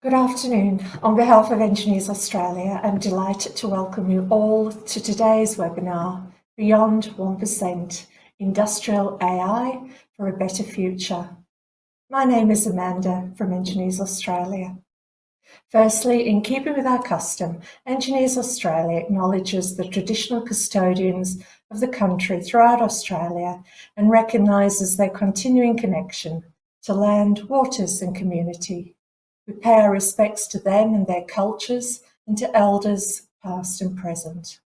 Good afternoon. On behalf of Engineers Australia, I'm delighted to welcome you all to today's webinar, Beyond 1% Industrial AI for a Better Future. My name is Amanda from Engineers Australia. Firstly, in keeping with our custom, Engineers Australia acknowledges the traditional custodians of the country throughout Australia and recognises their continuing connection to land, waters and community. We pay our respects to them and their cultures and to elders past and present.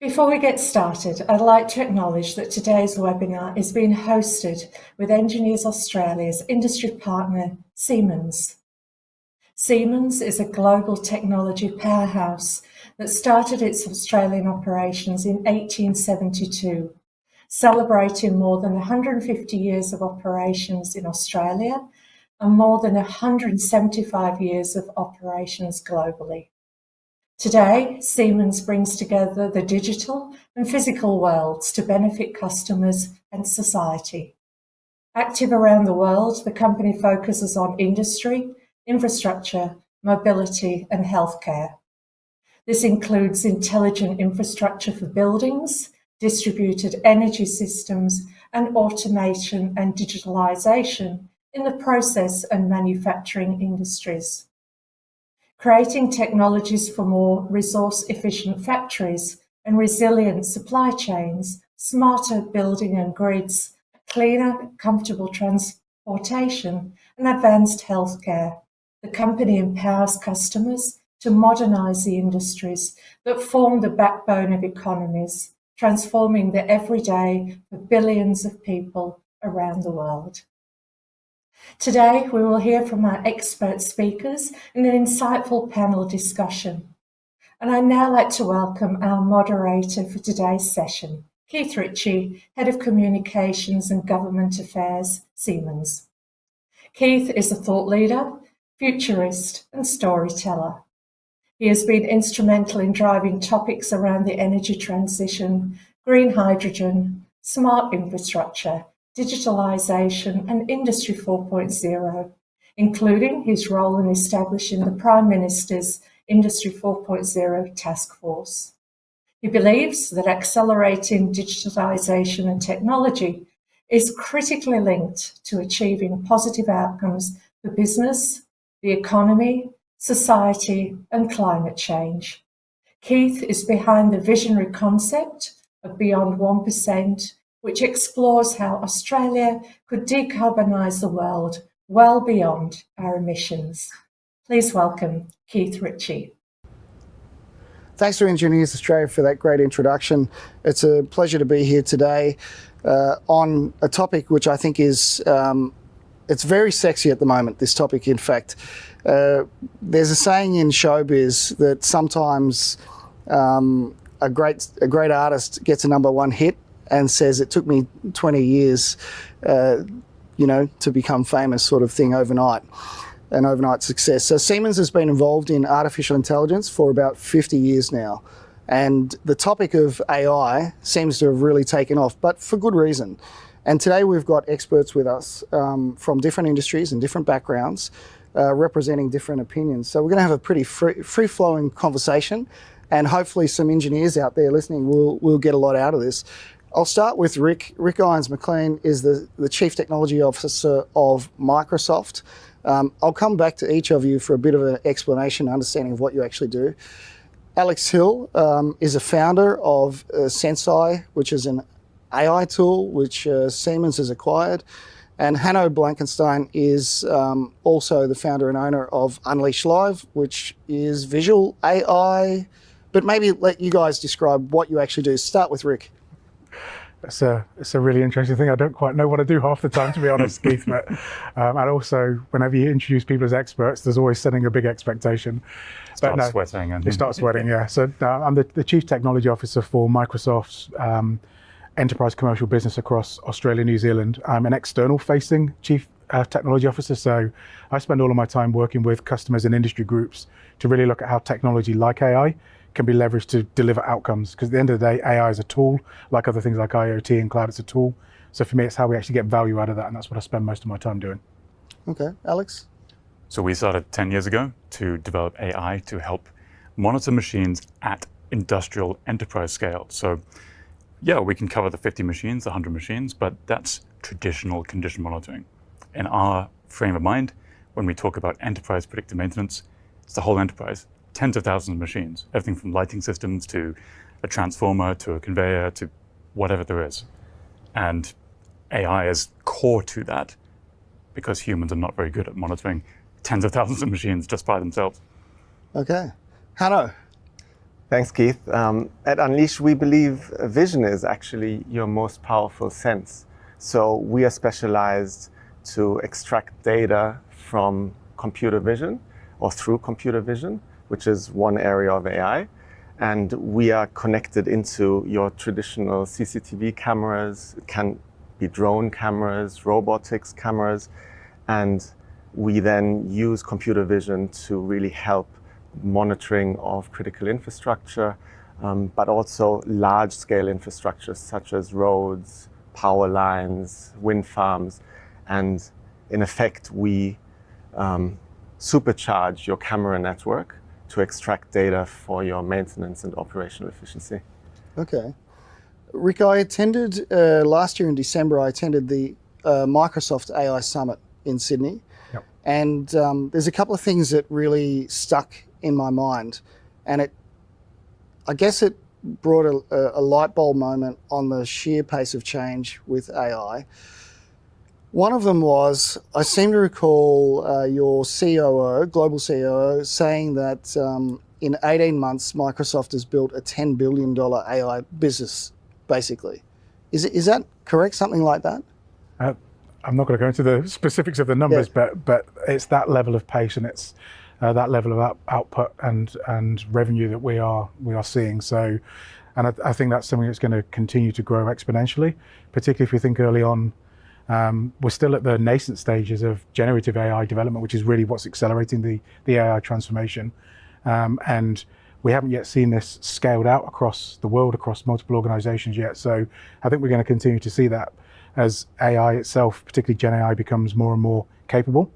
Before we get started, I'd like to acknowledge that today's webinar is being hosted with Engineers Australia's industry partner, Siemens. Siemens is a global technology powerhouse that started its Australian operations in 1872, celebrating more than 150 years of operations in Australia and more than 175 years of operations globally. Today, Siemens brings together the digital and physical worlds to benefit customers and society. Active around the world, the company focuses on industry, infrastructure, mobility, and healthcare. This includes intelligent infrastructure for buildings, distributed energy systems, and automation and digitalization in the process and manufacturing industries. Creating technologies for more resource-efficient factories and resilient supply chains, smarter building and grids, cleaner, comfortable transportation, and advanced healthcare. The company empowers customers to modernise the industries that form the backbone of economies, transforming the everyday for billions of people around the world. Today, we will hear from our expert speakers in an insightful panel discussion. And I'd now like to welcome our moderator for today's session, Keith Ritchie, Head of Communications and Government Affairs, Siemens. Keith is a thought leader, futurist, and storyteller. He has been instrumental in driving topics around the energy transition, green hydrogen, smart infrastructure, digitalisation and Industry 4.0, including his role in establishing the Prime Minister's Industry 4.0 task force. He believes that accelerating digitalisation and technology is critically linked to achieving positive outcomes for business, the economy, society and climate change. Keith is behind the visionary concept of Beyond 1%, which explores how Australia could decarbonise the world well beyond our emissions. Please welcome Keith Ritchie. Thanks to Engineers Australia for that great introduction. It's a pleasure to be here today on a topic which I think is it's very sexy at the moment, this topic, in fact. There's a saying in showbiz that sometimes a great artist gets a #1 hit and says it took me 20 years, to become famous, sort of thing, overnight, an overnight success. So Siemens has been involved in artificial intelligence for about 50 years now. And the topic of AI seems to have really taken off, but for good reason. And today we've got experts with us from different industries and different backgrounds, representing different opinions. So we're going to have a pretty free-flowing conversation, and hopefully some engineers out there listening will get a lot out of this. I'll start with Rick. Rick Irons-Mclean is the Chief Technology Officer of Microsoft. I'll come back to each of you for a bit of an explanation, understanding of what you actually do. Alex Hill is a founder of Senseye, which is an AI tool which Siemens has acquired. And Hanno Blankenstein is also the founder and owner of Unleash Live, which is visual AI. But maybe let you guys describe what you actually do. Start with Rick. It's a really interesting thing. I don't quite know what I do half the time, to be honest, Keith. But and also, whenever you introduce people as experts, there's always setting a big expectation. Start sweating. And you start sweating, yeah. So I'm the Chief Technology Officer for Microsoft's enterprise commercial business across Australia, New Zealand. I'm an external-facing Chief Technology Officer, so I spend all of my time working with customers and industry groups to really look at how technology like AI can be leveraged to deliver outcomes. Because at the end of the day, AI is a tool, like other things like IoT and cloud, it's a tool. So for me, it's how we actually get value out of that, and that's what I spend most of my time doing. Okay, Alex? So we started 10 years ago to develop AI to help monitor machines at industrial enterprise scale. So yeah, we can cover the 50 machines, the 100 machines, but that's traditional condition monitoring. In our frame of mind, when we talk about enterprise predictive maintenance, it's the whole enterprise, tens of thousands of machines, everything from lighting systems to a transformer to a conveyor to whatever there is. And AI is core to that because humans are not very good at monitoring tens of thousands of machines just by themselves. Okay. Hanno. Thanks, Keith. At Unleash, we believe vision is actually your most powerful sense. So we are specialized to extract data from computer vision or through computer vision, which is one area of AI. And we are connected into your traditional CCTV cameras. It can be drone cameras, robotics cameras. And we then use computer vision to really help monitoring of critical infrastructure, but also large-scale infrastructure such as roads, power lines, wind farms. And in effect, we supercharge your camera network to extract data for your maintenance and operational efficiency. Okay. Rick, I attended last year in December, I attended the Microsoft AI Summit in Sydney. Yep. And there's a couple of things that really stuck in my mind. And I guess it brought a light bulb moment on the sheer pace of change with AI. One of them was, I seem to recall your COO, global COO, saying that in 18 months, Microsoft has built a $10 billion AI business, basically. Is that correct, something like that? I'm not going to go into the specifics of the numbers, Yeah. but it's that level of pace and it's that level of output and revenue that we are seeing. So, and I think that's something that's going to continue to grow exponentially, particularly if we think early on. We're still at the nascent stages of generative AI development, which is really what's accelerating the AI transformation. And we haven't yet seen this scaled out across the world, across multiple organizations yet. So I think we're going to continue to see that as AI itself, particularly Gen AI, becomes more and more capable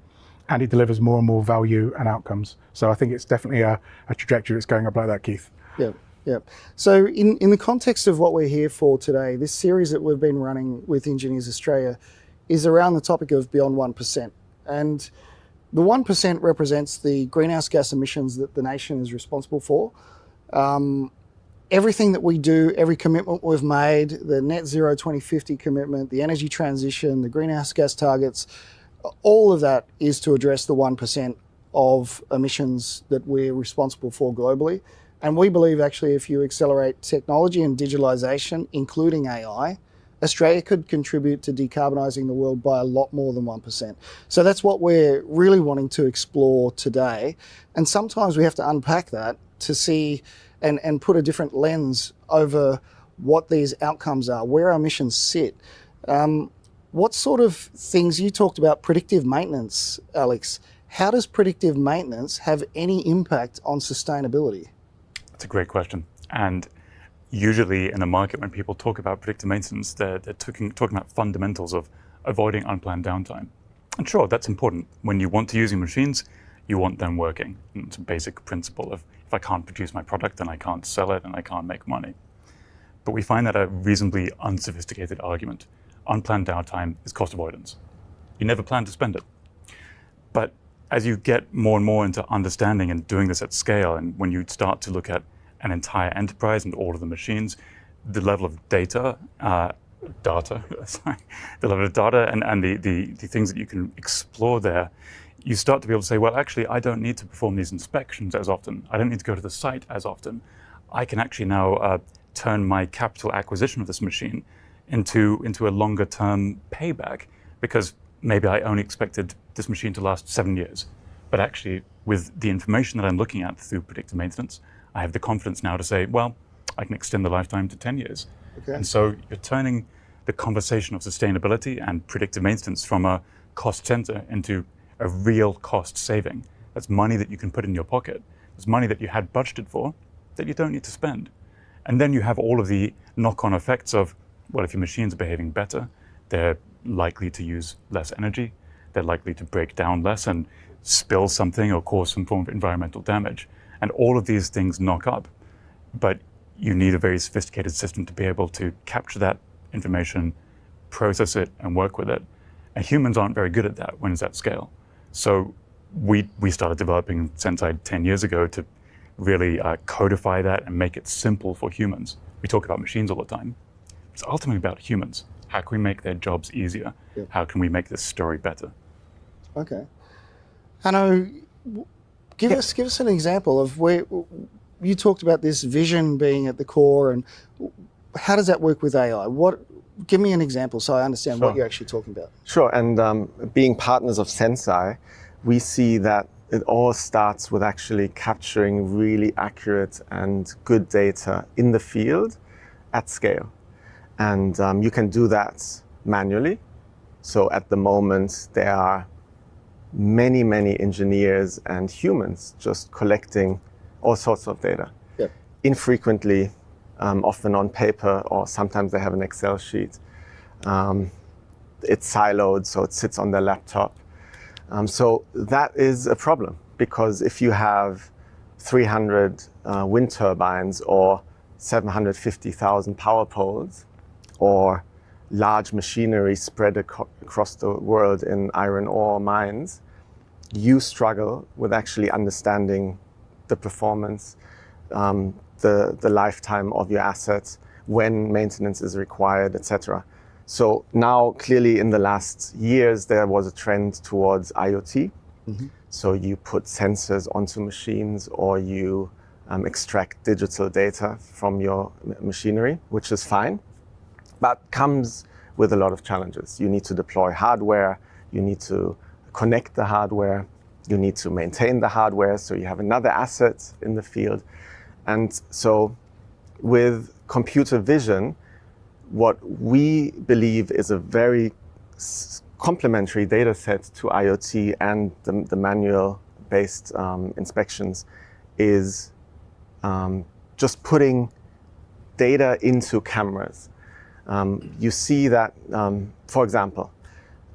and it delivers more and more value and outcomes. So I think it's definitely a trajectory that's going up like that, Keith. Yeah. Yeah. So in the context of what we're here for today, this series that we've been running with Engineers Australia is around the topic of beyond 1%. And the 1% represents the greenhouse gas emissions that the nation is responsible for. Everything that we do, every commitment we've made, the net zero 2050 commitment, the energy transition, the greenhouse gas targets, all of that is to address the 1% of emissions that we're responsible for globally. And we believe actually if you accelerate technology and digitalisation, including AI, Australia could contribute to decarbonising the world by a lot more than 1%. So that's what we're really wanting to explore today. And sometimes we have to unpack that to see and put a different lens over what these outcomes are, where our emissions sit. What sort of things, you talked about predictive maintenance, Alex. How does predictive maintenance have any impact on sustainability? That's a great question. And usually in the market, when people talk about predictive maintenance, they're talking about fundamentals of avoiding unplanned downtime. And sure, that's important. When you want to use your machines, you want them working. And it's a basic principle of if I can't produce my product, then I can't sell it and I can't make money. But we find that a reasonably unsophisticated argument. Unplanned downtime is cost avoidance. You never plan to spend it. But as you get more and more into understanding and doing this at scale, and when you start to look at an entire enterprise and all of the machines, the level of the level of data and the things that you can explore there, you start to be able to say, well, actually, I don't need to perform these inspections as often. I don't need to go to the site as often. I can actually now turn my capital acquisition of this machine into a longer term payback, because maybe I only expected this machine to last 7 years. But actually, with the information that I'm looking at through predictive maintenance, I have the confidence now to say, well, I can extend the lifetime to 10 years. Okay. And so you're turning the conversation of sustainability and predictive maintenance from a cost center into a real cost saving. That's money that you can put in your pocket. It's money that you had budgeted for that you don't need to spend. And then you have all of the knock-on effects of, well, if your machines are behaving better, they're likely to use less energy, they're likely to break down less, and spill something or cause some form of environmental damage. And all of these things knock up. But you need a very sophisticated system to be able to capture that information, process it, and work with it. And humans aren't very good at that when it's at scale. So we started developing Senseye 10 years ago to really codify that and make it simple for humans. We talk about machines all the time. It's ultimately about humans. How can we make their jobs easier? Yep. How can we make this story better? Okay. Hanno, give us an example of where you talked about this vision being at the core, and how does that work with AI? Give me an example so I understand what you're actually talking about. Sure, and being partners of Senseye, we see that it all starts with actually capturing really accurate and good data in the field at scale. And you can do that manually. So at the moment, there are many, many engineers and humans just collecting all sorts of data. Yep. Infrequently, often on paper, or sometimes they have an Excel sheet. It's siloed, so it sits on their laptop. So that is a problem, because if you have 300 wind turbines or 750,000 power poles or large machinery spread across the world in iron ore mines, you struggle with actually understanding the performance, the lifetime of your assets, when maintenance is required, etc. So now, clearly in the last years, there was a trend towards IoT. Mm-hmm. So you put sensors onto machines, or you extract digital data from your machinery, which is fine, but comes with a lot of challenges. You need to deploy hardware, you need to connect the hardware, you need to maintain the hardware, so you have another asset in the field. And so with computer vision, what we believe is a very complementary data set to IoT and the manual-based inspections is just putting data into cameras. You see that, for example,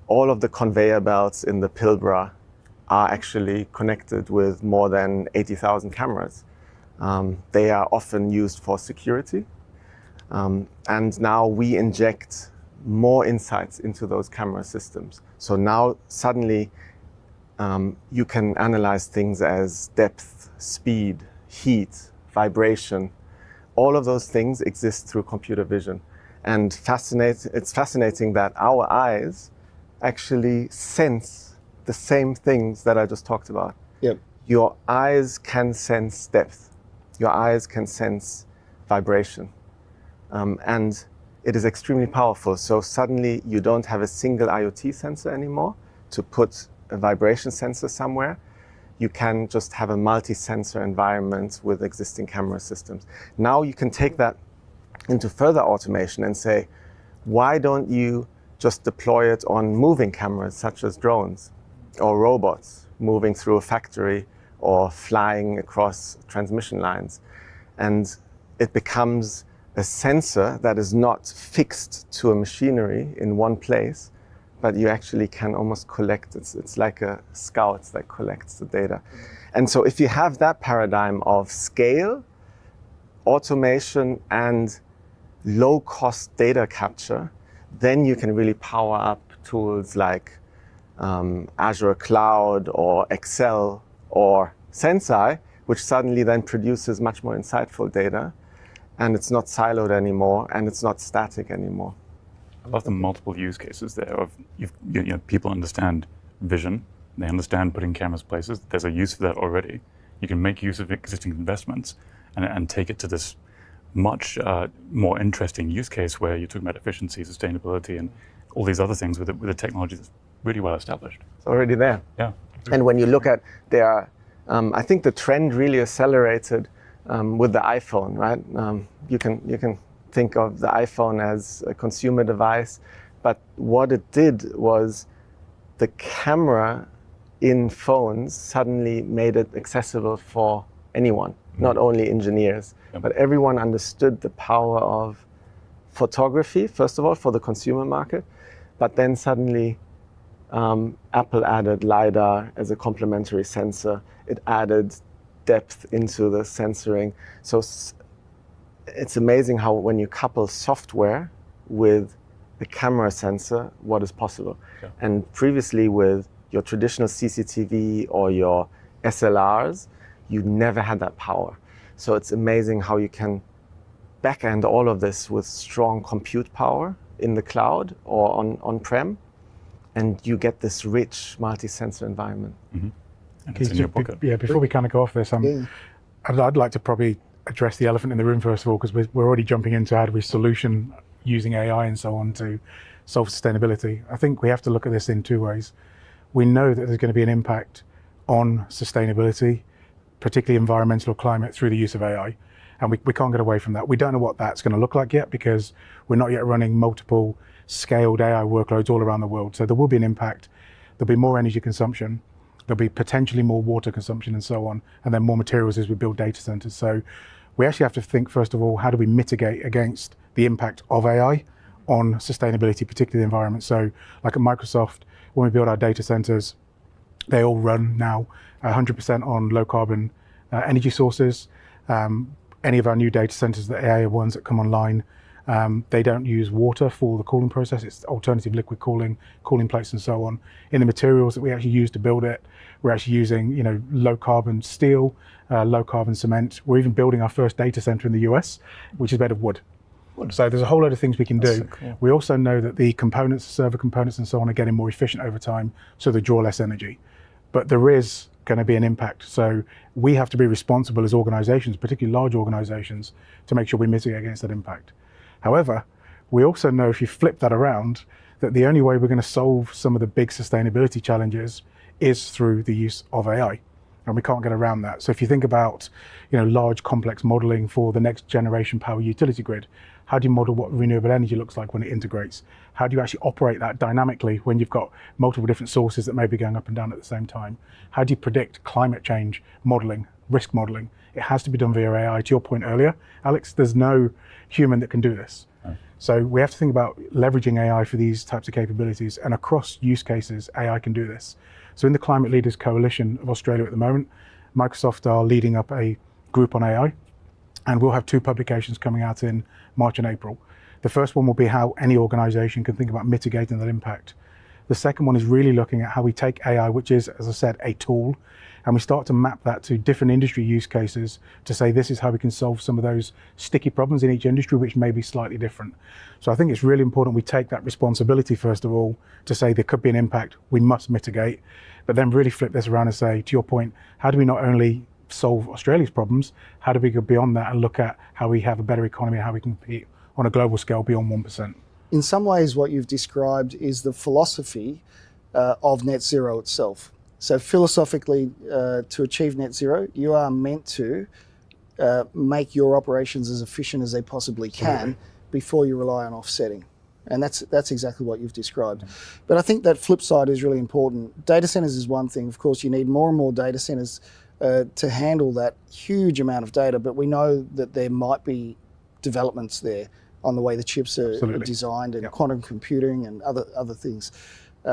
all of the conveyor belts in the Pilbara are actually connected with more than 80,000 cameras. They are often used for security. And now we inject more insights into those camera systems. So now suddenly you can analyze things as depth, speed, heat, vibration. All of those things exist through computer vision. And it's fascinating that our eyes actually sense the same things that I just talked about. Yep. Your eyes can sense depth. Your eyes can sense vibration. And it is extremely powerful. So suddenly you don't have a single IoT sensor anymore to put a vibration sensor somewhere. You can just have a multi-sensor environment with existing camera systems. Now you can take that into further automation and say, why don't you just deploy it on moving cameras such as drones or robots moving through a factory or flying across transmission lines? And it becomes a sensor that is not fixed to a machinery in one place, but you actually can almost collect. It's like a scout that collects the data. And so if you have that paradigm of scale, automation, and low-cost data capture, then you can really power up tools like Azure Cloud or Excel or Senseye, which suddenly then produces much more insightful data, and it's not siloed anymore, and it's not static anymore. I love the multiple use cases there. Of people understand vision, they understand putting cameras places. There's a use for that already. You can make use of existing investments and take it to this much more interesting use case where you're talking about efficiency, sustainability, and all these other things with a technology that's really well established. It's already there. Yeah. And when you look at I think the trend really accelerated with the iPhone, right? You can think of the iPhone as a consumer device, but what it did was the camera in phones suddenly made it accessible for anyone, not only engineers, but everyone understood the power of photography, first of all, for the consumer market, but then suddenly Apple added LiDAR as a complementary sensor. It added depth into the sensoring. So it's amazing how when you couple software with the camera sensor, what is possible. Yeah. And previously with your traditional CCTV or your SLRs, you never had that power. So it's amazing how you can back-end all of this with strong compute power in the cloud or on-prem, and you get this rich multi-sensor environment. Mm-hmm. And it's in your pocket. Yeah, before we kind of go off this, I'd like to probably address the elephant in the room first of all, because we're already jumping into how do we solution using AI and so on to solve sustainability. I think we have to look at this in two ways. We know that there's going to be an impact on sustainability, particularly environmental or climate, through the use of AI. And we can't get away from that. We don't know what that's going to look like yet, because we're not yet running multiple scaled AI workloads all around the world. So there will be an impact. There'll be more energy consumption. There'll be potentially more water consumption and so on, and then more materials as we build data centers. So we actually have to think, first of all, how do we mitigate against the impact of AI on sustainability, particularly the environment? So like at Microsoft, when we build our data centers, they all run now 100% on low carbon energy sources. Any of our new data centers, the AI ones that come online, they don't use water for the cooling process. It's alternative liquid cooling, cooling plates and so on. In the materials that we actually use to build it, we're actually using low carbon steel, low carbon cement. We're even building our first data center in the US, which is made of wood. So there's a whole load of things we can do. So cool. We also know that the components, server components and so on, are getting more efficient over time, so they draw less energy. But there is going to be an impact. So we have to be responsible as organizations, particularly large organizations, to make sure we mitigate against that impact. However, we also know, if you flip that around, that the only way we're going to solve some of the big sustainability challenges is through the use of AI. And we can't get around that. So if you think about, large complex modeling for the next generation power utility grid, how do you model what renewable energy looks like when it integrates? How do you actually operate that dynamically when you've got multiple different sources that may be going up and down at the same time? How do you predict climate change modeling, risk modeling? It has to be done via AI. To your point earlier, Alex, there's no human that can do this. So we have to think about leveraging AI for these types of capabilities, and across use cases, AI can do this. So in the Climate Leaders Coalition of Australia at the moment, Microsoft are leading up a group on AI, and we'll have 2 publications coming out in March and April. The first one will be how any organization can think about mitigating that impact. The second one is really looking at how we take AI, which is, as I said, a tool, and we start to map that to different industry use cases to say this is how we can solve some of those sticky problems in each industry, which may be slightly different. So I think it's really important we take that responsibility, first of all, to say there could be an impact, we must mitigate, but then really flip this around and say, to your point, how do we not only solve Australia's problems, how do we go beyond that and look at how we have a better economy and how we can compete on a global scale beyond 1%? In some ways, what you've described is the philosophy of net zero itself. So philosophically, to achieve net zero, you are meant to make your operations as efficient as they possibly can before you rely on offsetting. And that's exactly what you've described. But I think that flip side is really important. Data centers is one thing. Of course, you need more and more data centers to handle that huge amount of data, but we know that there might be developments there on the way the chips are designed, and quantum computing and other things,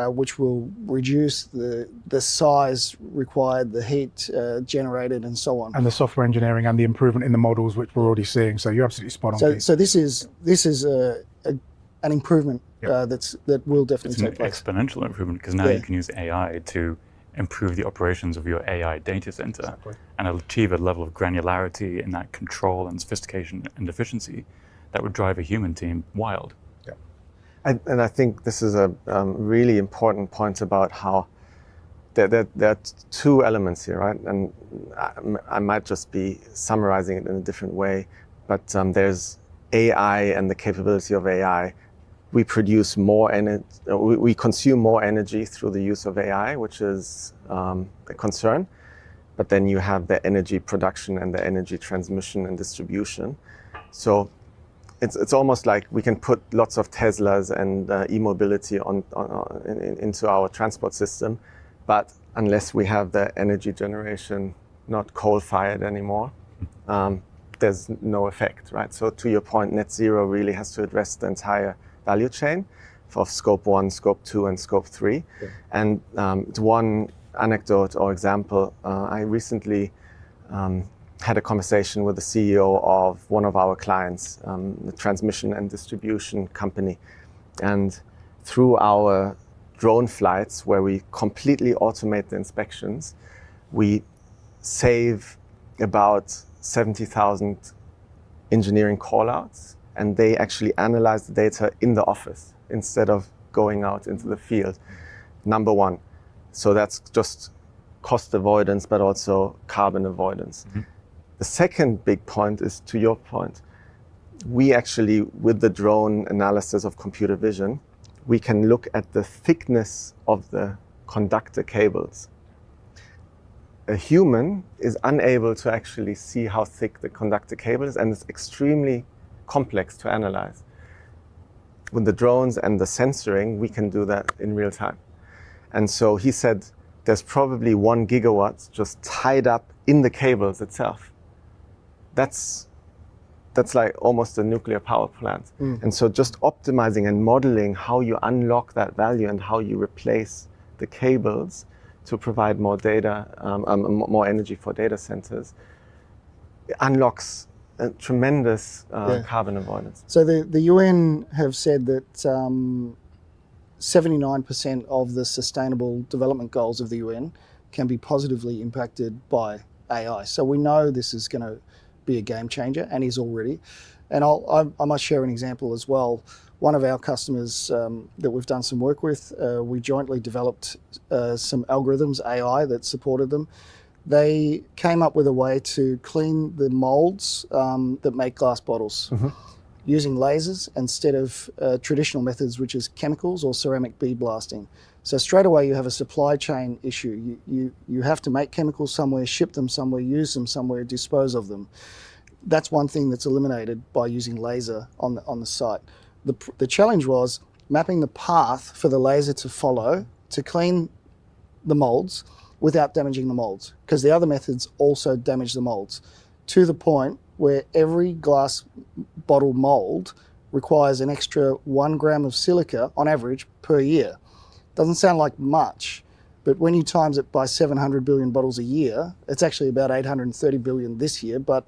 which will reduce the size required, the heat generated, and so on. And the software engineering and the improvement in the models, which we're already seeing. So you're absolutely spot on. So this is an improvement that will definitely take place. It's an exponential improvement, because now you can use AI to improve the operations of your AI data center and achieve a level of granularity in that control and sophistication and efficiency that would drive a human team wild. And I think this is a really important point about how there are 2 elements here, right? And I might just be summarizing it in a different way, but there's AI and the capability of AI. We produce more energy, we consume more energy through the use of AI, which is a concern. But then you have the energy production and the energy transmission and distribution. So it's almost like we can put lots of Teslas and e-mobility into our transport system, but unless we have the energy generation not coal-fired anymore, there's no effect, right? So to your point, net zero really has to address the entire value chain, of scope 1, scope 2, and scope 3. Yeah. And one anecdote or example, I recently had a conversation with the CEO of one of our clients, the transmission and distribution company. And through our drone flights, where we completely automate the inspections, we save about 70,000 engineering callouts, and they actually analyze the data in the office instead of going out into the field. Number one. So that's just cost avoidance, but also carbon avoidance. Mm-hmm. The second big point is, to your point, we actually, with the drone analysis of computer vision, we can look at the thickness of the conductor cables. A human is unable to actually see how thick the conductor cable is, and it's extremely complex to analyze. With the drones and the sensoring, we can do that in real time. And so he said there's probably 1 gigawatt just tied up in the cables itself. That's like almost a nuclear power plant. And so just optimizing and modeling how you unlock that value and how you replace the cables to provide more data, more energy for data centers, unlocks a tremendous carbon avoidance. So the UN have said that 79% of the sustainable development goals of the UN can be positively impacted by AI. So we know this is going to be a game changer, and is already. And I must share an example as well. One of our customers that we've done some work with, we jointly developed some algorithms, AI, that supported them. They came up with a way to clean the molds that make glass bottles using lasers instead of traditional methods, which is chemicals or ceramic bead blasting. So straight away you have a supply chain issue. You have to make chemicals somewhere, ship them somewhere, use them somewhere, dispose of them. That's one thing that's eliminated by using laser on the site. The challenge was mapping the path for the laser to follow to clean the molds without damaging the molds, because the other methods also damage the molds, to the point where every glass bottle mold requires an extra 1 gram of silica on average per year. Doesn't sound like much, but when you times it by 700 billion bottles a year, it's actually about 830 billion this year. But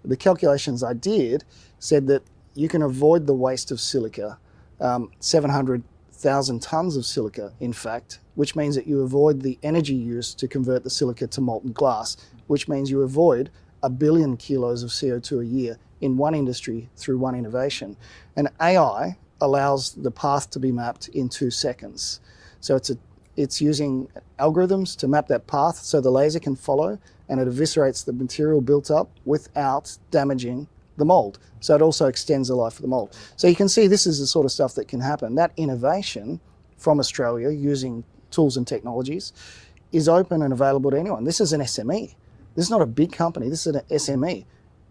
the calculations I did said that you can avoid the waste of silica, 700,000 tons of silica, in fact, which means that you avoid the energy used to convert the silica to molten glass, which means you avoid 1 billion kilos of CO2 a year in one industry through one innovation. And AI allows the path to be mapped in 2 seconds. So it's using algorithms to map that path so the laser can follow, and it eviscerates the material built up without damaging the mold. So it also extends the life of the mold. So you can see this is the sort of stuff that can happen. That innovation from Australia using tools and technologies is open and available to anyone. This is an SME. This is not a big company. This is an SME.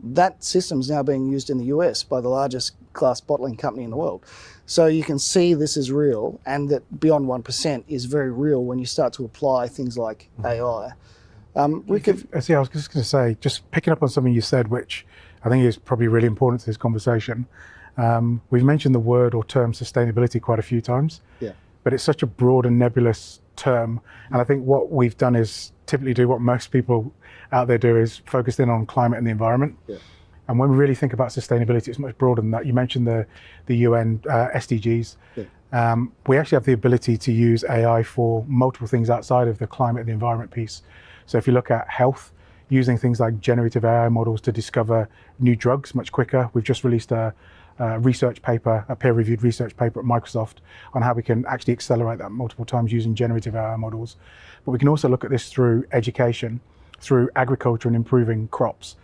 That system is now being used in the US by the largest glass bottling company in the world. So you can see this is real, and that beyond 1% is very real when you start to apply things like AI. Rick, I was just going to say, just picking up on something you said, which I think is probably really important to this conversation. We've mentioned the word or term sustainability quite a few times, but it's such a broad and nebulous term. And I think what we've done is typically do what most people out there do, is focused in on climate and the environment. And when we really think about sustainability, it's much broader than that. You mentioned the UN SDGs. We actually have the ability to use AI for multiple things outside of the climate and the environment piece. So if you look at health, using things like generative AI models to discover new drugs much quicker. We've just released a research paper, a peer-reviewed research paper at Microsoft on how we can actually accelerate that multiple times using generative AI models. But we can also look at this through education, through agriculture and improving crops,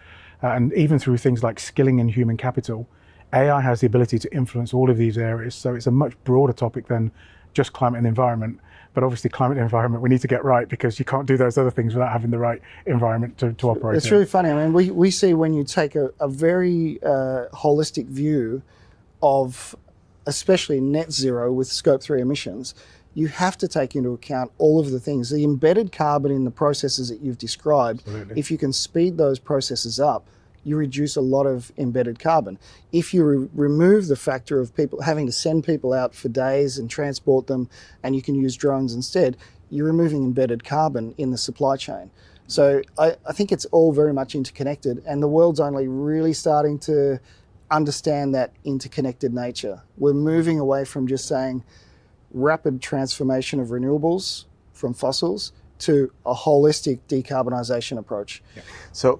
and even through things like skilling and human capital. AI has the ability to influence all of these areas. So it's a much broader topic than just climate and environment. But obviously climate and environment we need to get right, because you can't do those other things without having the right environment to operate. It's really funny. I mean, we see when you take a very holistic view of especially net zero with scope 3 emissions, you have to take into account all of the things. The embedded carbon in the processes that you've described, if you can speed those processes up, you reduce a lot of embedded carbon. If you remove the factor of people having to send people out for days and transport them, and you can use drones instead, you're removing embedded carbon in the supply chain. So I think it's all very much interconnected, and the world's only really starting to understand that interconnected nature. We're moving away from just saying rapid transformation of renewables from fossils to a holistic decarbonisation approach. Yeah. So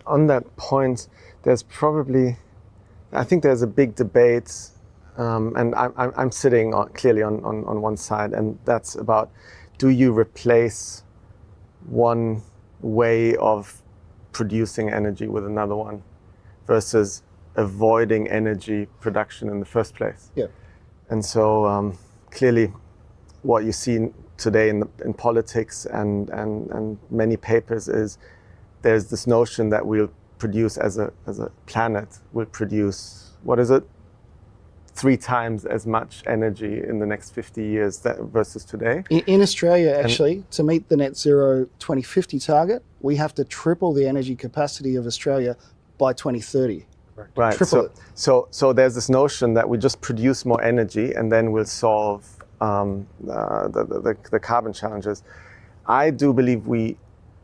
on that point, there's probably, I think there's a big debate, and I'm sitting clearly on one side, and that's about, do you replace one way of producing energy with another one versus avoiding energy production in the first place? Yeah. And so clearly what you see today in politics and many papers is there's this notion that we'll produce as a planet, we'll produce, what is it, 3 times as much energy in the next 50 years versus today. In Australia, actually, to meet the net zero 2050 target, we have to triple the energy capacity of Australia by 2030. Right. Triple it. So there's this notion that we just produce more energy and then we'll solve the carbon challenges. I do believe we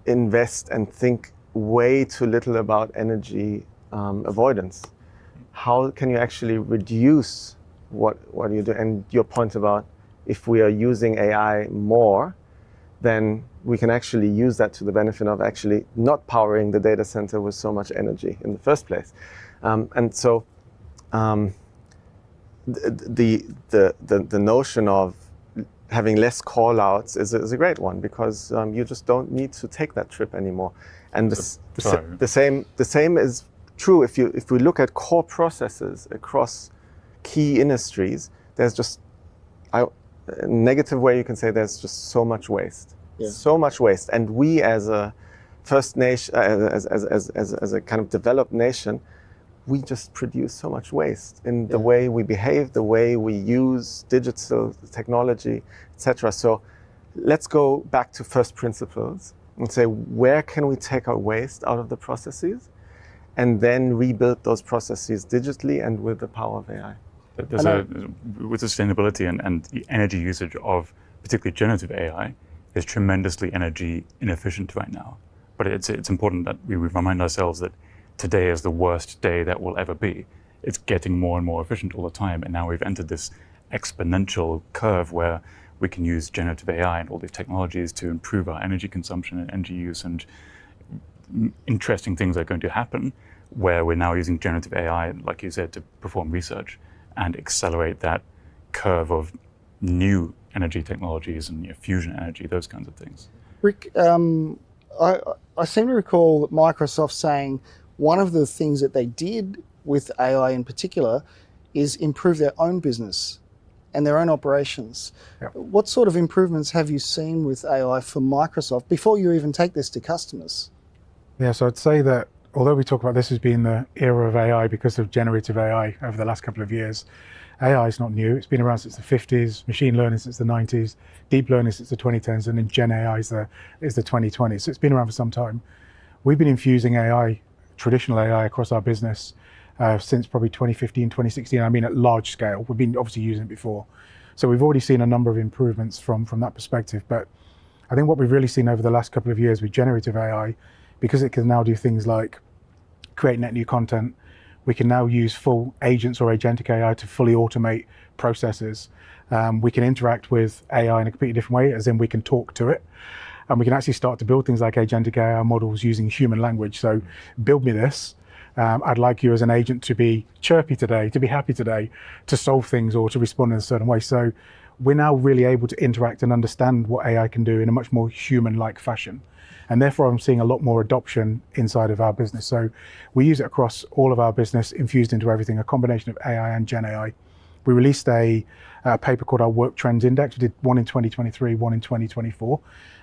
invest and think way too little about energy avoidance. How can you actually reduce what you do? And your point about, if we are using AI more, then we can actually use that to the benefit of actually not powering the data center with so much energy in the first place. And so the notion of having less call-outs is a great one, because you just don't need to take that trip anymore. And the same is true if we look at core processes across key industries. There's just a negative way you can say there's just so much waste. Yeah. So much waste, and we as a First Nation, as a kind of developed nation, we just produce so much waste in the way we behave, the way we use digital technology, etc. So let's go back to first principles and say, where can we take our waste out of the processes, and then rebuild those processes digitally and with the power of AI. With sustainability and the energy usage of particularly generative AI is tremendously energy inefficient right now. But it's important that we remind ourselves that today is the worst day that will ever be. It's getting more and more efficient all the time, and now we've entered this exponential curve where we can use generative AI and all these technologies to improve our energy consumption and energy use, and interesting things are going to happen where we're now using generative AI, like you said, to perform research and accelerate that curve of new energy technologies and fusion energy, those kinds of things. Rick, I seem to recall Microsoft saying one of the things that they did with AI in particular is improve their own business and their own operations. Yep. What sort of improvements have you seen with AI for Microsoft before you even take this to customers? Yeah, so I'd say that although we talk about this as being the era of AI because of generative AI over the last couple of years, AI is not new. It's been around since the 50s, machine learning since the 90s, deep learning since the 2010s, and then Gen AI is the 2020s. So it's been around for some time. We've been infusing AI, traditional AI, across our business since probably 2015, 2016. I mean, at large scale. We've been obviously using it before. So we've already seen a number of improvements from that perspective. But I think what we've really seen over the last couple of years with generative AI, because it can now do things like create net new content, we can now use full agents or agentic AI to fully automate processes. We can interact with AI in a completely different way, as in we can talk to it. And we can actually start to build things like agentic AI models using human language. So build me this. I'd like you as an agent to be chirpy today, to be happy today, to solve things or to respond in a certain way. So we're now really able to interact and understand what AI can do in a much more human-like fashion. And therefore, I'm seeing a lot more adoption inside of our business. So we use it across all of our business, infused into everything, a combination of AI and Gen AI. We released a paper called our Work Trends Index. We did one in 2023, one in 2024.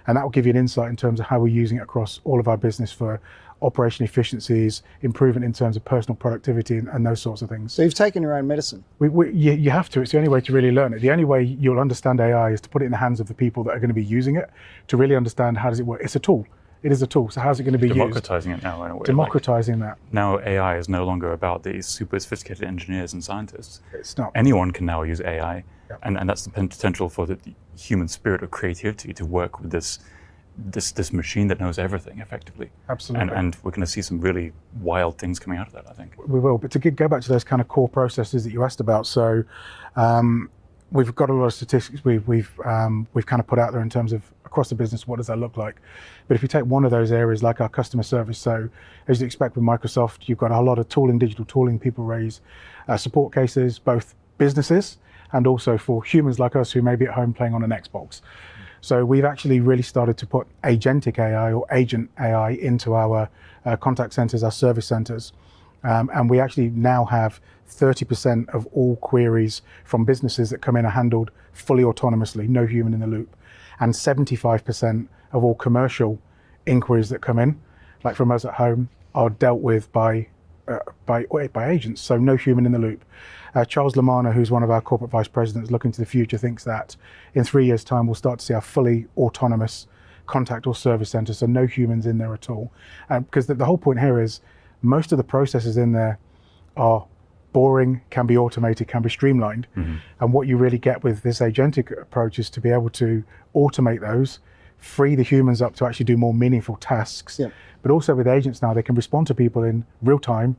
And that will give you an insight in terms of how we're using it across all of our business for operation efficiencies, improvement in terms of personal productivity and those sorts of things. So you've taken your own medicine. You have to. It's the only way to really learn it. The only way you'll understand AI is to put it in the hands of the people that are going to be using it, to really understand how does it work. It's a tool. It is a tool. So how's it going to be used? Democratizing it now in a way. Democratizing that. Now AI is no longer about these super sophisticated engineers and scientists. It's not. Anyone can now use AI, Yeah. and that's the potential for the human spirit of creativity to work with this machine that knows everything effectively. Absolutely. And we're going to see some really wild things coming out of that, I think. We will. But to go back to those kind of core processes that you asked about, so we've got a lot of statistics we've kind of put out there in terms of across the business, what does that look like? But if you take one of those areas like our customer service, so as you expect with Microsoft, you've got a lot of tooling, digital tooling, people raise support cases, both businesses and also for humans like us who may be at home playing on an Xbox. So we've actually really started to put agentic AI or agent AI into our contact centers, our service centers. And we actually now have 30% of all queries from businesses that come in are handled fully autonomously, no human in the loop. And 75% of all commercial inquiries that come in, like from us at home, are dealt with by agents, so no human in the loop. Charles Lamana, who's one of our corporate vice presidents looking to the future, thinks that in 3 years' time we'll start to see a fully autonomous contact or service center, so no humans in there at all. Because the whole point here is most of the processes in there are boring, can be automated, can be streamlined. Mm-hmm. And what you really get with this agentic approach is to be able to automate those, free the humans up to actually do more meaningful tasks. Yeah. But also with agents now, they can respond to people in real time.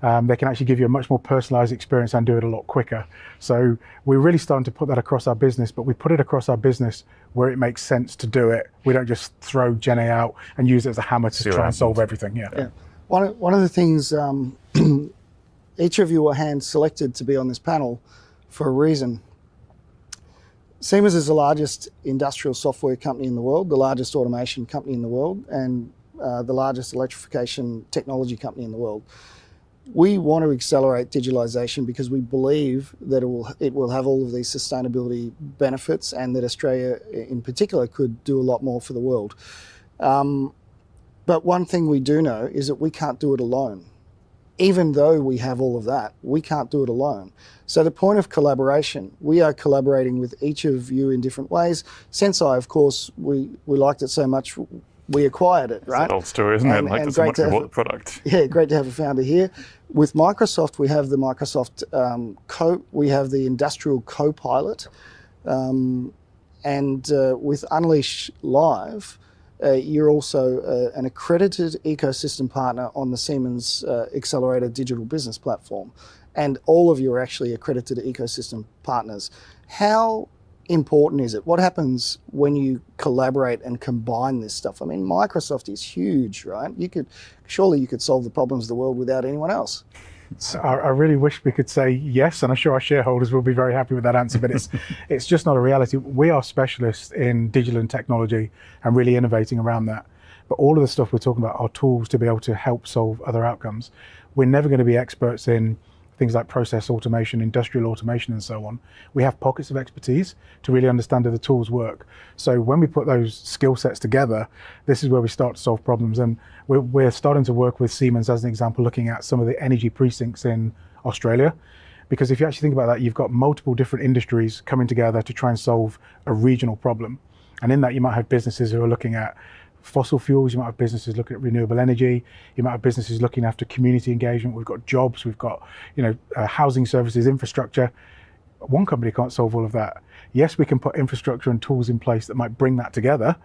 They can actually give you a much more personalized experience and do it a lot quicker. So we're really starting to put that across our business, but we put it across our business where it makes sense to do it. We don't just throw Gen A out and use it as a hammer to try and solve everything. Yeah. One of the things, each of you were hand selected to be on this panel for a reason. Siemens is the largest industrial software company in the world, the largest automation company in the world, and the largest electrification technology company in the world. We want to accelerate digitalization because we believe that it will have all of these sustainability benefits and that Australia in particular could do a lot more for the world. But one thing we do know is that we can't do it alone. Even though we have all of that, we can't do it alone. So the point of collaboration, we are collaborating with each of you in different ways. Senseye, of course, we liked it so much, we acquired it, right? It's an old story, isn't it? Like so much we bought the product. Yeah, great to have a founder here. With Microsoft, we have the Microsoft we have the industrial co-pilot, and with Unleash Live, you're also an accredited ecosystem partner on the Siemens Accelerator digital business platform, and all of you are actually accredited ecosystem partners. How important is it? What happens when you collaborate and combine this stuff? I mean, Microsoft is huge, right? Surely you could solve the problems of the world without anyone else. So I really wish we could say yes, and I'm sure our shareholders will be very happy with that answer, but it's just not a reality. We are specialists in digital and technology and really innovating around that. But all of the stuff we're talking about are tools to be able to help solve other outcomes. We're never going to be experts in things like process automation, industrial automation, and so on. We have pockets of expertise to really understand how the tools work. So when we put those skill sets together, this is where we start to solve problems. And we're starting to work with Siemens, as an example, looking at some of the energy precincts in Australia. Because if you actually think about that, you've got multiple different industries coming together to try and solve a regional problem. And in that, you might have businesses who are looking at fossil fuels, you might have businesses looking at renewable energy, you might have businesses looking after community engagement, we've got jobs, we've got housing services, infrastructure. One company can't solve all of that. Yes, we can put infrastructure and tools in place that might bring that together.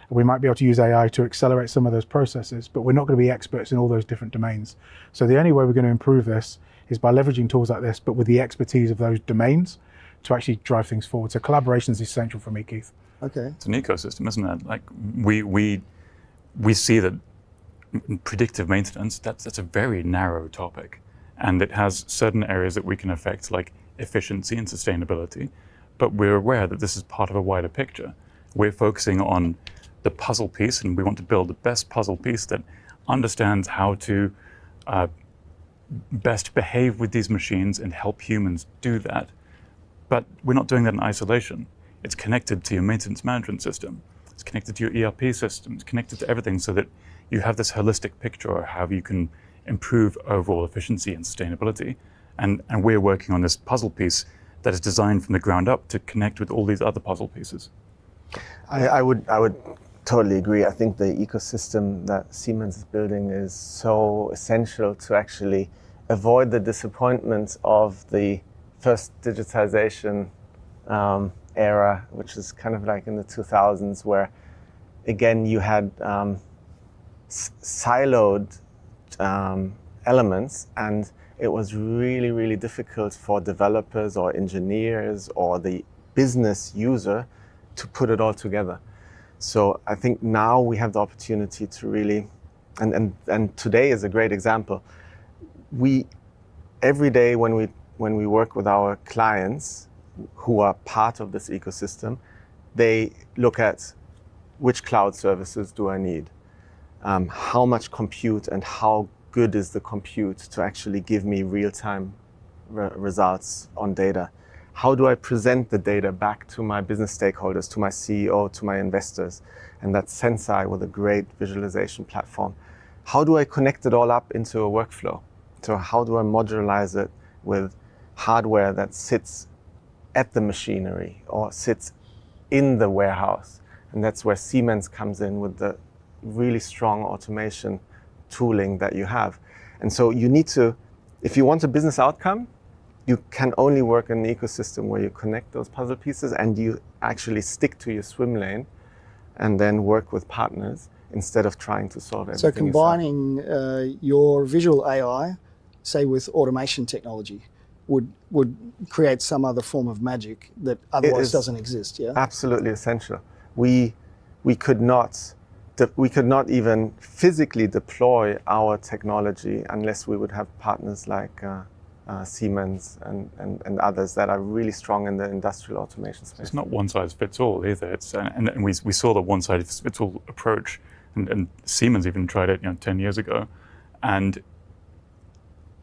We might be able to use AI to accelerate some of those processes, but we're not going to be experts in all those different domains. So the only way we're going to improve this is by leveraging tools like this, but with the expertise of those domains to actually drive things forward. So collaboration is essential for me, Keith. Okay. It's an ecosystem, isn't it? Like we see that predictive maintenance, that's a very narrow topic. And it has certain areas that we can affect, like efficiency and sustainability. But we're aware that this is part of a wider picture. We're focusing on the puzzle piece, and we want to build the best puzzle piece that understands how to best behave with these machines and help humans do that. But we're not doing that in isolation. It's connected to your maintenance management system. It's connected to your ERP system. It's connected to everything so that you have this holistic picture of how you can improve overall efficiency and sustainability. And we're working on this puzzle piece that is designed from the ground up to connect with all these other puzzle pieces. I would totally agree. I think the ecosystem that Siemens is building is so essential to actually avoid the disappointments of the first digitization era, which is kind of like in the 2000s, where again you had siloed elements, and it was really, really difficult for developers or engineers or the business user to put it all together. So I think now we have the opportunity to really, and today is a great example. We every day when we work with our clients who are part of this ecosystem, they look at which cloud services do I need, how much compute and how good is the compute to actually give me real-time results on data. How do I present the data back to my business stakeholders, to my CEO, to my investors? And that's Senseye with a great visualization platform. How do I connect it all up into a workflow? So how do I modularize it with hardware that sits at the machinery or sits in the warehouse? And that's where Siemens comes in with the really strong automation tooling that you have. And so you need to, if you want a business outcome, you can only work in an ecosystem where you connect those puzzle pieces and you actually stick to your swim lane and then work with partners instead of trying to solve everything. So combining your visual AI, say with automation technology, would create some other form of magic that otherwise doesn't exist, yeah? Absolutely essential. We could not even physically deploy our technology unless we would have partners like Siemens and others that are really strong in the industrial automation space. It's not one size fits all either. It's and we saw the one size fits all approach, and Siemens even tried it 10 years ago, and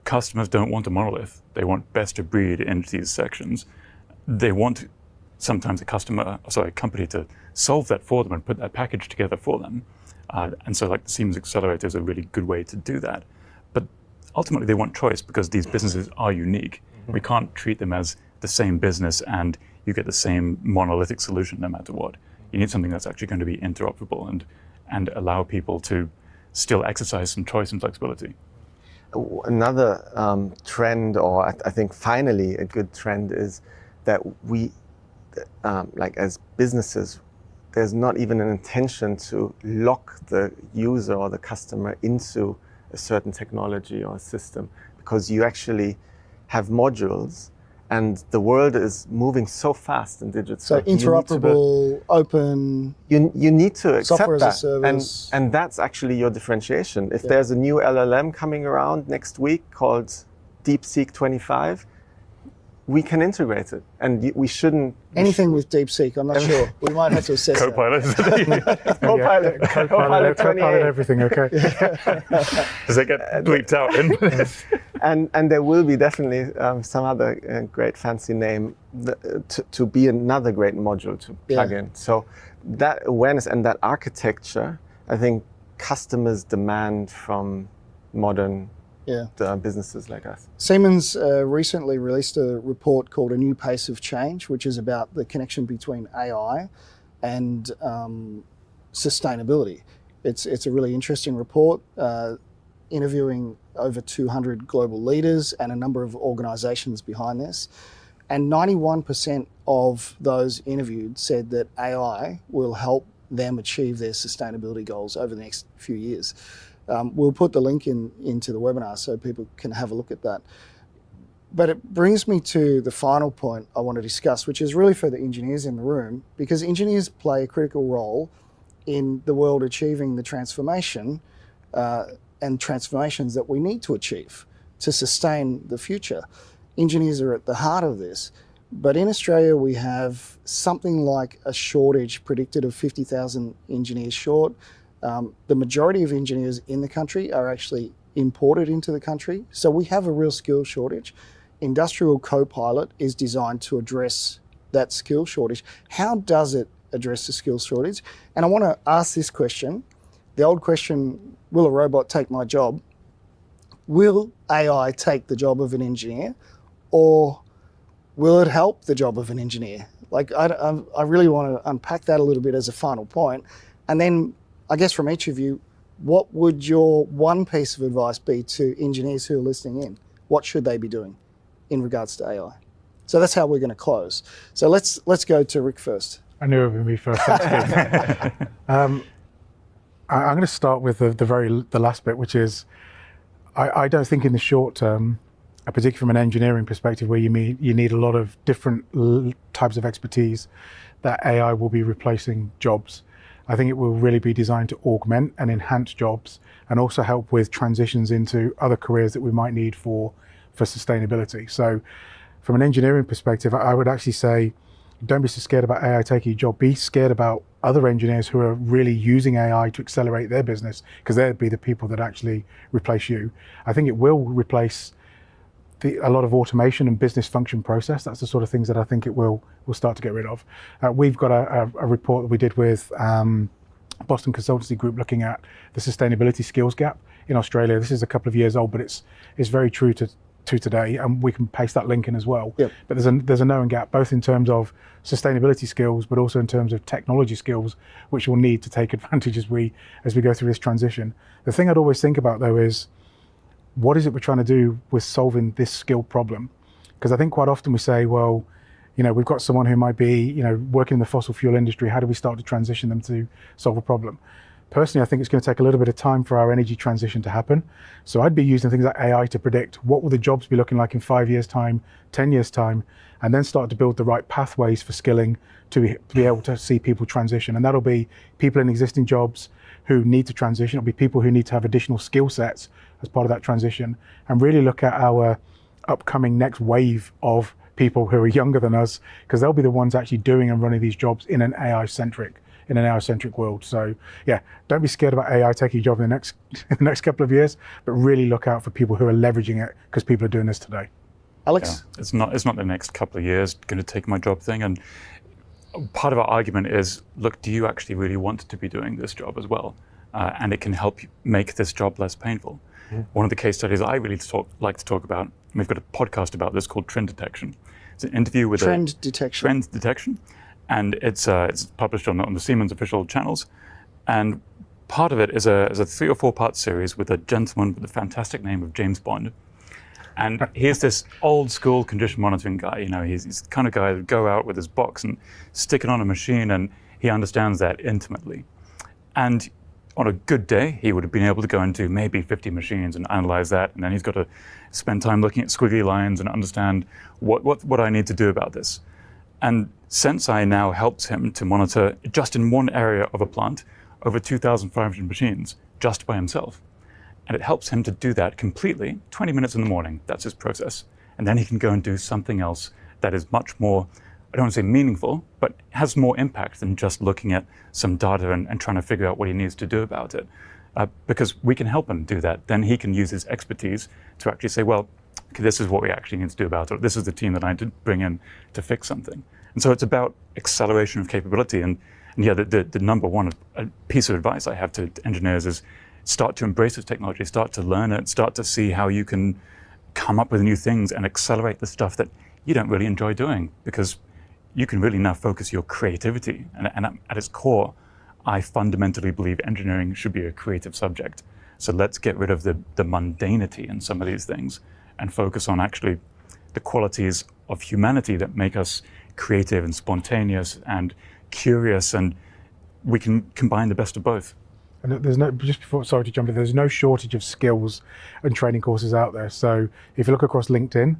customers don't want a monolith. They want best of breed into these sections. They want sometimes a company to solve that for them and put that package together for them. And so like the Siemens Accelerator is a really good way to do that. But ultimately they want choice because these businesses are unique. Mm-hmm. We can't treat them as the same business and you get the same monolithic solution no matter what. You need something that's actually going to be interoperable and allow people to still exercise some choice and flexibility. Another trend, or I think finally a good trend, is that we, like as businesses, there's not even an intention to lock the user or the customer into a certain technology or system, because you actually have modules and the world is moving so fast in digital. So interoperable, open. You need to accept software that. as a service. And that's actually your differentiation. If there's a new LLM coming around next week called DeepSeek 25, we can integrate it, and we shouldn't. Anything with DeepSeek, I'm not sure. We might have to assess Copilot. Copilot. Copilot 28. Everything, okay. Does it get bleeped out? And there will be definitely some other great fancy name to be another great module to plug in. So that awareness and that architecture, I think customers demand from modern businesses like us. Siemens recently released a report called A New Pace of Change, which is about the connection between AI and sustainability. It's a really interesting report, interviewing over 200 global leaders and a number of organizations behind this. And 91% of those interviewed said that AI will help them achieve their sustainability goals over the next few years. We'll put the link into the webinar so people can have a look at that. But it brings me to the final point I want to discuss, which is really for the engineers in the room, because engineers play a critical role in the world achieving the transformation and transformations that we need to achieve to sustain the future. Engineers are at the heart of this. But in Australia, we have something like a shortage predicted of 50,000 engineers short. The majority of engineers in the country are actually imported into the country. So we have a real skill shortage. Industrial Copilot is designed to address that skill shortage. How does it address the skill shortage? And I want to ask this question, the old question, will a robot take my job? Will AI take the job of an engineer, or will it help the job of an engineer? Like, I really want to unpack that a little bit as a final point. And then, I guess from each of you, what would your one piece of advice be to engineers who are listening in? What should they be doing in regards to AI? So that's how we're going to close. So let's go to Rick first. I knew it would be me first. I'm going to start with the last bit, which is I don't think in the short term, particularly from an engineering perspective, where you need a lot of different types of expertise, that AI will be replacing jobs. I think it will really be designed to augment and enhance jobs, and also help with transitions into other careers that we might need for sustainability. So from an engineering perspective, I would actually say, don't be so scared about AI taking your job. Be scared about other engineers who are really using AI to accelerate their business, because they'll be the people that actually replace you. I think it will replace a lot of automation and business function process. That's the sort of things that I think it will start to get rid of. We've got a report that we did with Boston Consultancy Group looking at the sustainability skills gap in Australia. This is a couple of years old, but it's very true to today, and we can paste that link in as well. Yep. But there's a knowing gap, both in terms of sustainability skills, but also in terms of technology skills, which we'll need to take advantage as we go through this transition. The thing I'd always think about, though, is what is it we're trying to do with solving this skill problem? Because I think quite often we say, well, we've got someone who might be, working in the fossil fuel industry. How do we start to transition them to solve a problem? Personally, I think it's going to take a little bit of time for our energy transition to happen. So I'd be using things like AI to predict what will the jobs be looking like in 5 years' time, 10 years' time, and then start to build the right pathways for skilling to be able to see people transition. And that'll be people in existing jobs who need to transition. It'll be people who need to have additional skill sets as part of that transition, and really look at our upcoming next wave of people who are younger than us, because they'll be the ones actually doing and running these jobs in an AI-centric world. So yeah, don't be scared about AI taking your job in the next couple of years, but really look out for people who are leveraging it, because people are doing this today. Alex? Yeah, it's not the next couple of years going to take my job thing. And part of our argument is, look, do you actually really want to be doing this job as well? And it can help you make this job less painful. One of the case studies I really like to talk about, and we've got a podcast about this called Trend Detection. It's an interview with Trend Detection. And it's published on the Siemens official channels. And part of it is a 3 or 4 part series with a gentleman with the fantastic name of James Bond. And he's this old school condition monitoring guy. He's the kind of guy that would go out with his box and stick it on a machine, and he understands that intimately. And on a good day, he would have been able to go into maybe 50 machines and analyze that, and then he's got to spend time looking at squiggly lines and understand what I need to do about this. And Senseye now helps him to monitor, just in one area of a plant, over 2,500 machines, just by himself. And it helps him to do that completely, 20 minutes in the morning. That's his process. And then he can go and do something else that is much more, I don't want to say meaningful, but has more impact than just looking at some data and trying to figure out what he needs to do about it. Because we can help him do that. Then he can use his expertise to actually say, well, okay, this is what we actually need to do about it. This is the team that I need to bring in to fix something. And so it's about acceleration of capability. And yeah, the number one piece of advice I have to engineers is start to embrace this technology, start to learn it, start to see how you can come up with new things and accelerate the stuff that you don't really enjoy doing, because you can really now focus your creativity. And at its core, I fundamentally believe engineering should be a creative subject. So let's get rid of the mundanity in some of these things and focus on actually the qualities of humanity that make us creative and spontaneous and curious, and we can combine the best of both. And sorry to jump in, there's no shortage of skills and training courses out there. So if you look across LinkedIn,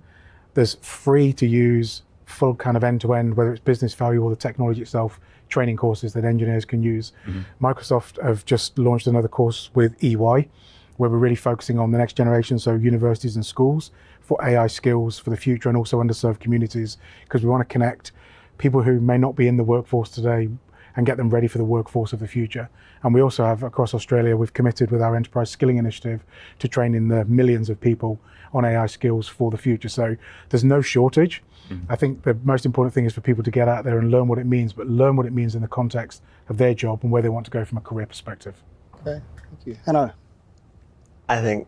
there's free to use, full kind of end-to-end, whether it's business value or the technology itself, training courses that engineers can use. Mm-hmm. Microsoft have just launched another course with EY, where we're really focusing on the next generation, so universities and schools, for AI skills for the future, and also underserved communities, because we want to connect people who may not be in the workforce today and get them ready for the workforce of the future. And we also have, across Australia, we've committed with our Enterprise Skilling Initiative to training the millions of people on AI skills for the future. So there's no shortage. Mm-hmm. I think the most important thing is for people to get out there and learn what it means, but learn what it means in the context of their job and where they want to go from a career perspective. Okay, thank you. Hanno? I think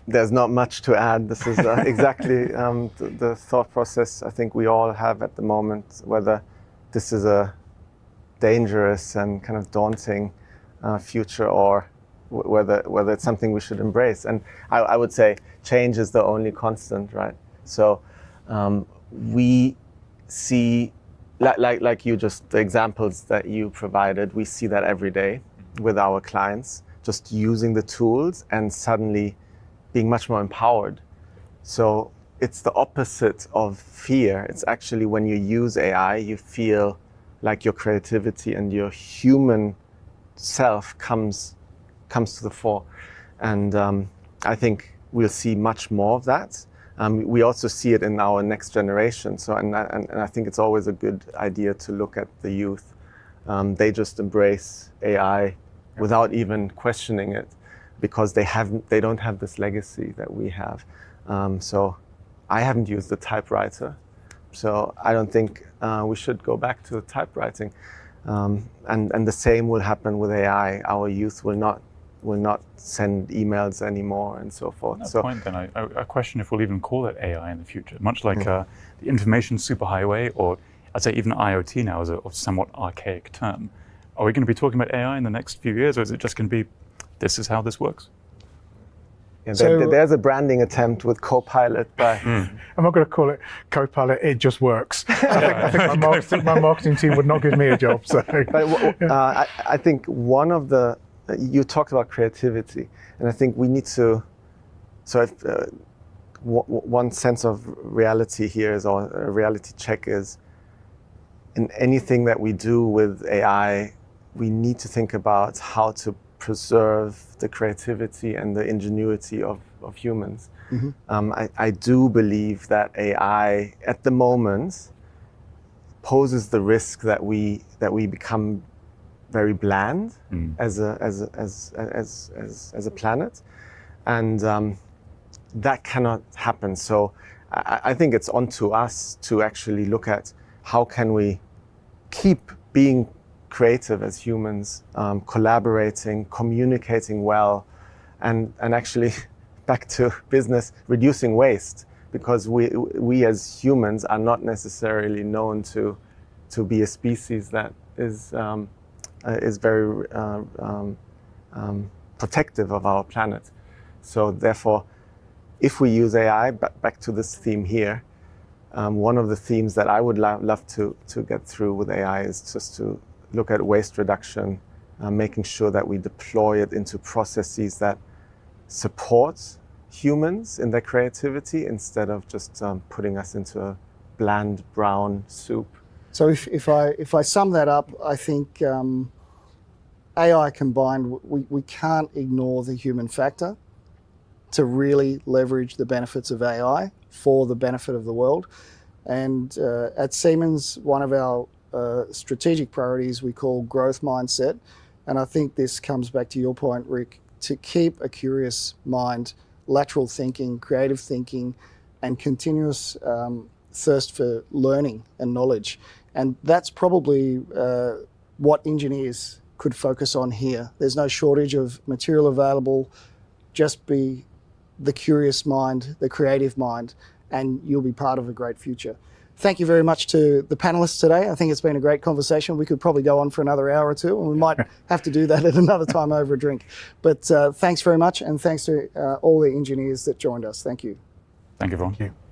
there's not much to add. This is exactly the thought process I think we all have at the moment, whether this is a dangerous and kind of daunting future, or whether it's something we should embrace. And I would say change is the only constant, right? So we see, like you just, the examples that you provided, we see that every day with our clients, just using the tools and suddenly being much more empowered. So it's the opposite of fear. It's actually when you use AI, you feel like your creativity and your human self comes to the fore. And I think we'll see much more of that. We also see it in our next generation. So, and I think it's always a good idea to look at the youth. They just embrace AI without even questioning it, because they don't have this legacy that we have. So I haven't used the typewriter, so I don't think we should go back to typewriting. And the same will happen with AI. Our youth will not send emails anymore and so forth. At that point, then, I question if we'll even call it AI in the future, much like the information superhighway, or I'd say even IoT now is a somewhat archaic term. Are we going to be talking about AI in the next few years, or is it just going to be, this is how this works? Yeah, there's a branding attempt with Copilot by... I'm not going to call it Copilot, it just works. I think my marketing team would not give me a job. So. But I think one of the, you talked about creativity, and I think we need to, so if, one sense of reality here is, or a reality check is, in anything that we do with AI, we need to think about how to preserve the creativity and the ingenuity of humans. I do believe that AI at the moment poses the risk that we become very bland as a planet, and that cannot happen. So I think it's on to us to actually look at how can we keep being creative as humans, collaborating, communicating well, and actually, back to business, reducing waste, because we as humans are not necessarily known to be a species that is very protective of our planet. So therefore, if we use AI, back to this theme here, one of the themes that I would love to get through with AI is just to look at waste reduction, making sure that we deploy it into processes that support humans in their creativity instead of just putting us into a bland brown soup. So if I sum that up, I think AI combined, we can't ignore the human factor to really leverage the benefits of AI for the benefit of the world. And at Siemens, one of our strategic priorities we call growth mindset. And I think this comes back to your point, Rick, to keep a curious mind, lateral thinking, creative thinking, and continuous thirst for learning and knowledge. And that's probably what engineers could focus on here. There's no shortage of material available. Just be the curious mind, the creative mind, and you'll be part of a great future. Thank you very much to the panelists today. I think it's been a great conversation. We could probably go on for another hour or two, and we might have to do that at another time over a drink. But thanks very much, and thanks to all the engineers that joined us. Thank you. Thank you, everyone. Thank you.